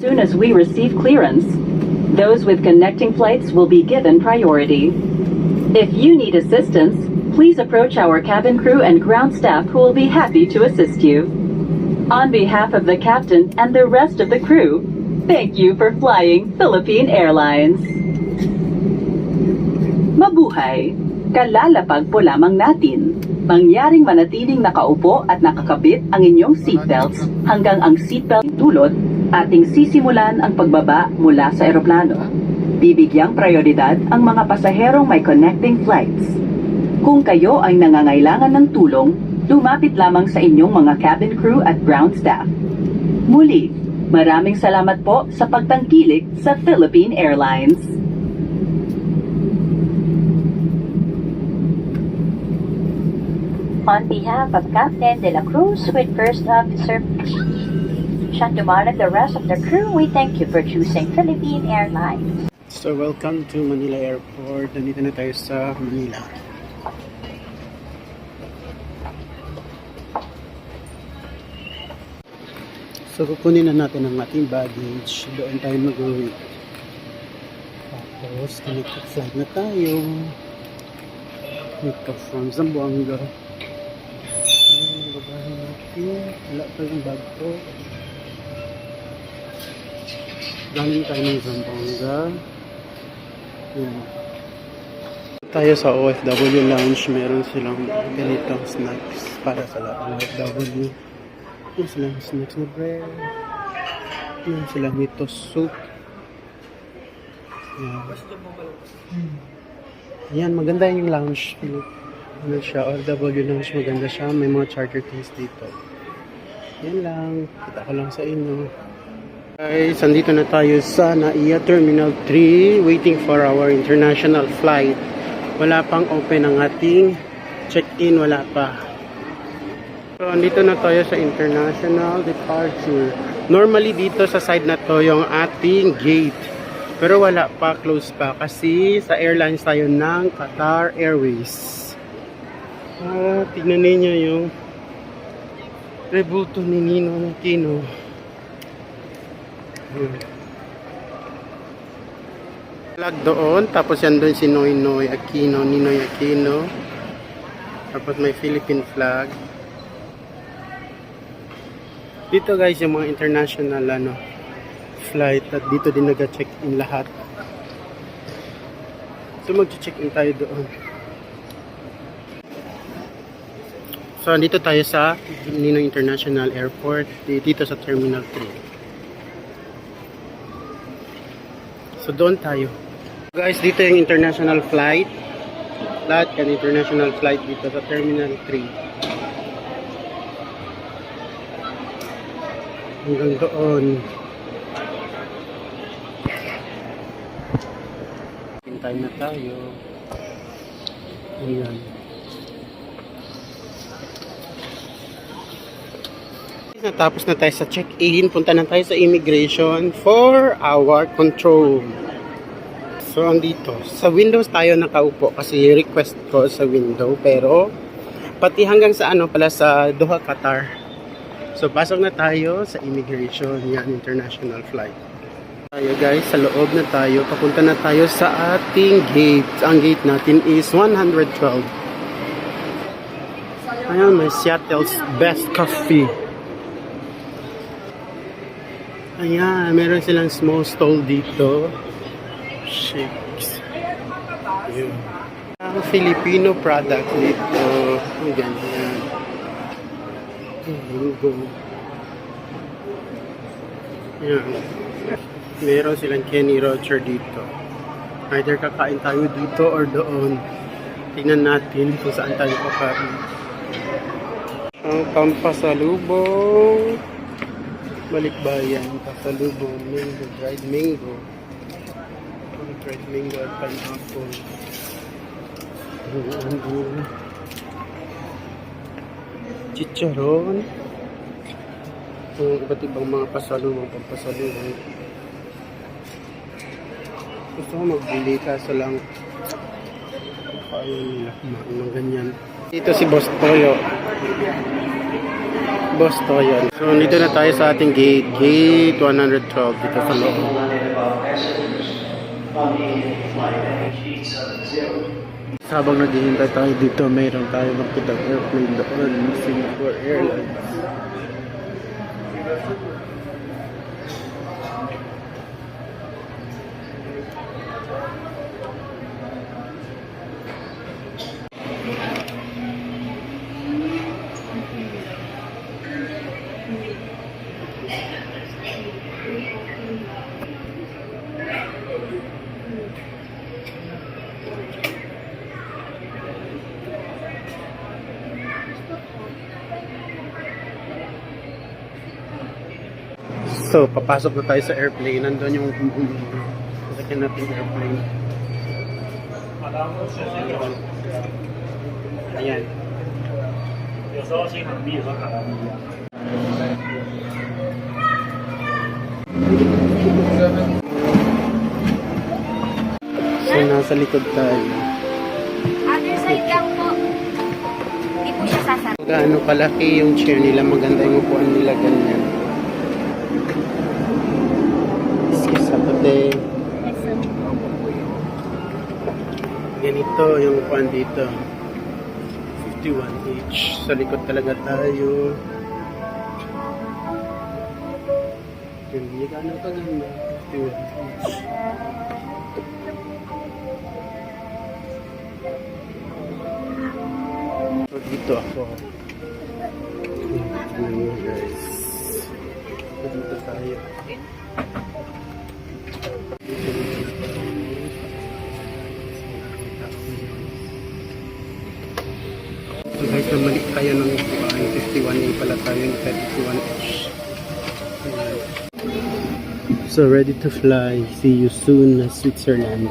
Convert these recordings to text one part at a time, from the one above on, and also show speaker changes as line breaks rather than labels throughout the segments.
soon as we receive clearance. Those with connecting flights will be given priority. If you need assistance, please approach our cabin crew and ground staff who will be happy to assist you. On behalf of the captain and the rest of the crew, thank you for flying Philippine Airlines. Mabuhay! Kalalapag po lamang natin. Mangyaring manatiling nakaupo at nakakabit ang inyong seatbelts hanggang ang seatbelt dulot, ating sisimulan ang pagbaba mula sa eroplano. Bibigyang prioridad ang mga pasaherong may connecting flights. Kung kayo ay nangangailangan ng tulong, lumapit lamang sa inyong mga cabin crew at ground staff. Muli, maraming salamat po sa pagtangkilik sa Philippine Airlines.
On behalf of Captain De La Cruz with First Officer Shantumar and the rest of the crew, we thank you for choosing Philippine Airlines.
So welcome to Manila Airport. Nandito na tayo sa Manila. So kukunin na natin ang ating baggage. Doon tayo mag-uwi. Tapos connected flight na tayo. Ito from Zamboanga. Babae natin. Wala pa yung bag ko. Galing tayo ng Zamboanga. Yan. Tayo sa OFW Lounge. Meron silang ganitong snacks para sa lahat ng OFW. Yan silang snacks na bread. Yan silang nito soup. Yan. Yan, maganda yung lounge. Ano siya, OFW Lounge, maganda siya. May mga charter things dito. Yan lang. Kita ko lang sa inyo. Guys, andito na tayo sa NAIA Terminal 3. Waiting for our international flight. Wala pang open ang ating check-in. Wala pa. So, andito na tayo sa international departure. Normally, dito sa side na to yung ating gate. Pero wala pa, close pa. Kasi sa airlines tayo ng Qatar Airways. Tignan ninyo yung rebulto ni Ninoy Aquino. Flag doon. Tapos yan doon si Ninoy Aquino. Tapos may Philippine flag. Dito guys yung mga international flight at dito din nag-check-in lahat. So mag-check-in tayo doon. So dito tayo sa Ninoy International Airport dito sa Terminal 3. So doon tayo. Guys, dito yung international flight. Lahat yan international flight dito sa Terminal 3. Hanggang doon. Hintay na tayo. Ayan. Natapos na tayo sa check-in. Punta na tayo sa immigration for our control. So, andito. Sa windows tayo nakaupo kasi request ko sa window. Pero, pati hanggang sa pala sa Doha, Qatar. So, pasok na tayo sa immigration. Yan, international flight. Tayo guys, sa loob na tayo. Papunta na tayo sa ating gate. Ang gate natin is 112. Ayan, may Seattle's Best Coffee. Ayan, meron silang small stall dito. Shakes. Ayan. Ang Filipino product dito. Ang ganyan. Ayan. Meron silang Kenny Roger dito. Either kakain tayo dito or doon. Tingnan natin kung saan tayo kakain. Ang pampasalubong. Balikbayan, pasalubong, mango, dried mango. Dried mango at pineapple. Chicharon. Iba't ibang mga pasalubong, pampasalubong. Gusto ko magbili kaso lang ayaw nila kumain ng ganyan. Dito si Boss Toyo. Boss Toyo. So, dito na tayo sa ating gate. Gate 112 dito sa loob. Habang naghihintay tayo dito, mayroon tayo makitang airplane doon. Singapore Airlines. So, papasok na tayo sa airplane. Nandun yung sasakyan natin airplane. Ayan. So, nasa likod tayo.
Other side lang po. Hindi po siya sasarap.
Gaano kalaki yung chair nila. Maganda yung upuan nila. Ganyan. Sapote. Ganito yung upuan dito. 51 each. Sa likod talaga tayo. Hindi ka na paganda. 51 each. So dito ako. Guys. So dito tayo. So guys, namali tayo ng 51A pala tayo ng 31H. So ready to fly. See you soon, Switzerland.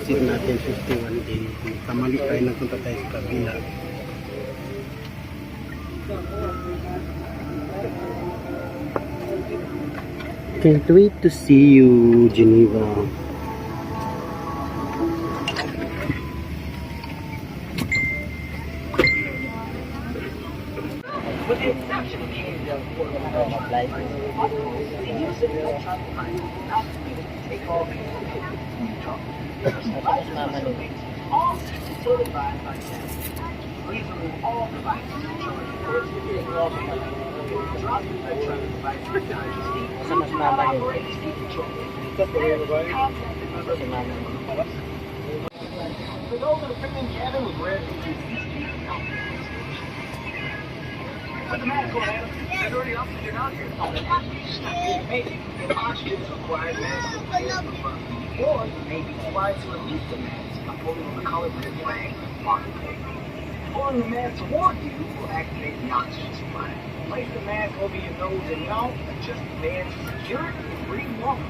Seat natin 51A. Kamali tayo, nagpunta tayo sa kabila. Can't wait to see you, Geneva.
Pulling the mask toward you will activate the oxygen supply. Place the mask over your nose and mouth, adjust the band to secure it, and breathe normal.